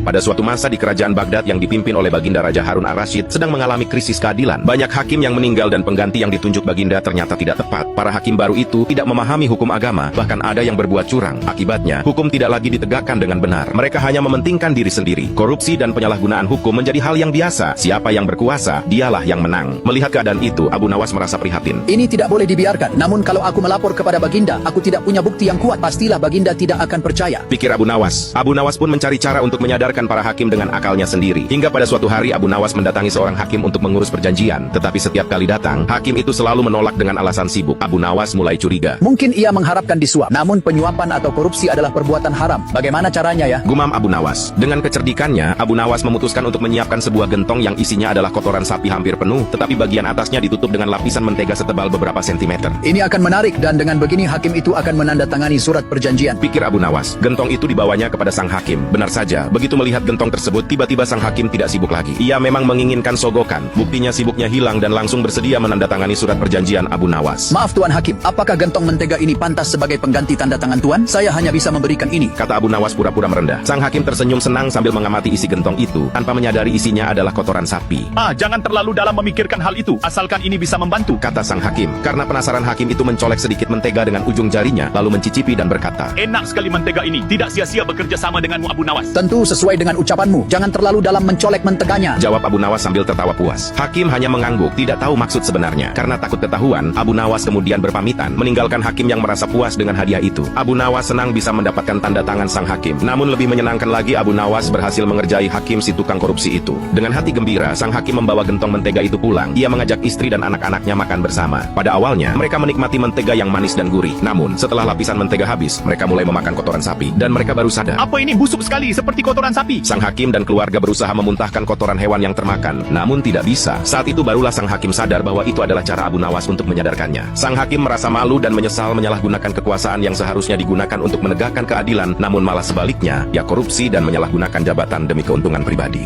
Pada suatu masa di kerajaan Baghdad yang dipimpin oleh Baginda Raja Harun ar-Rasyid sedang mengalami krisis keadilan. Banyak hakim yang meninggal dan pengganti yang ditunjuk Baginda ternyata tidak tepat. Para hakim baru itu tidak memahami hukum agama, bahkan ada yang berbuat curang. Akibatnya, hukum tidak lagi ditegakkan dengan benar. Mereka hanya mementingkan diri sendiri. Korupsi dan penyalahgunaan hukum menjadi hal yang biasa. Siapa yang berkuasa, dialah yang menang. Melihat keadaan itu, Abu Nawas merasa prihatin. Ini tidak boleh dibiarkan. Namun kalau aku melapor kepada Baginda, aku tidak punya bukti yang kuat. Pastilah Baginda tidak akan percaya, pikir Abu Nawas. Abu Nawas pun mencari cara untuk menyadarkan para hakim dengan akalnya sendiri. Hingga pada suatu hari Abu Nawas mendatangi seorang hakim untuk mengurus perjanjian. Tetapi setiap kali datang, hakim itu selalu menolak dengan alasan sibuk. Abu Nawas mulai curiga. mungkin ia mengharapkan disuap. Namun penyuapan atau korupsi adalah perbuatan haram. Bagaimana caranya ya? Gumam Abu Nawas. Dengan kecerdikannya, Abu Nawas memutuskan untuk menyiapkan sebuah gentong yang isinya adalah kotoran sapi hampir penuh, tetapi bagian atasnya ditutup dengan lapisan mentega setebal beberapa sentimeter. Ini akan menarik dan dengan begini hakim itu akan menandatangani surat perjanjian. Pikir Abu Nawas. Gentong itu dibawanya kepada sang hakim. Benar saja, begitu melihat gentong tersebut, tiba-tiba sang hakim tidak sibuk lagi. Ia memang menginginkan sogokan. Buktinya sibuknya hilang dan langsung bersedia menandatangani surat perjanjian Abu Nawas. Maaf Tuan Hakim, apakah gentong mentega ini pantas sebagai pengganti tanda tangan Tuan? Saya hanya bisa memberikan ini, kata Abu Nawas pura-pura merendah. Sang hakim tersenyum senang sambil mengamati isi gentong itu, tanpa menyadari isinya adalah kotoran sapi. Jangan terlalu dalam memikirkan hal itu, asalkan ini bisa membantu, kata sang hakim. Karena penasaran, hakim itu mencolek sedikit mentega dengan ujung jarinya, lalu mencicipi dan berkata, enak sekali mentega ini, tidak sia-sia bekerja sama denganmu Abu Nawas. Tentu sesuai dengan ucapanmu, jangan terlalu dalam mencolek menteganya, jawab Abu Nawas sambil tertawa puas. Hakim hanya mengangguk, tidak tahu maksud sebenarnya. Karena takut ketahuan, Abu Nawas kemudian berpamitan, meninggalkan hakim yang merasa puas dengan hadiah itu. Abu Nawas senang bisa mendapatkan tanda tangan sang hakim. Namun lebih menyenangkan lagi, Abu Nawas berhasil mengerjai hakim si tukang korupsi itu. Dengan hati gembira, sang hakim membawa gentong mentega itu pulang. Ia mengajak istri dan anak-anaknya makan bersama. Pada awalnya, mereka menikmati mentega yang manis dan gurih. Namun, setelah lapisan mentega habis, mereka mulai memakan kotoran sapi. Dan mereka baru sadar, apa ini busuk sekali seperti kotoran sapi. Sang hakim dan keluarga berusaha memuntahkan kotoran hewan yang termakan. Namun tidak bisa. Saat itu barulah sang hakim sadar bahwa itu adalah cara Abu Nawas untuk menyadarkannya. Sang hakim merasa malu dan menyesal menyalahgunakan kekuasaan yang seharusnya digunakan untuk menegakkan keadilan, namun malah sebaliknya, ia korupsi dan menyalahgunakan jabatan demi keuntungan pribadi.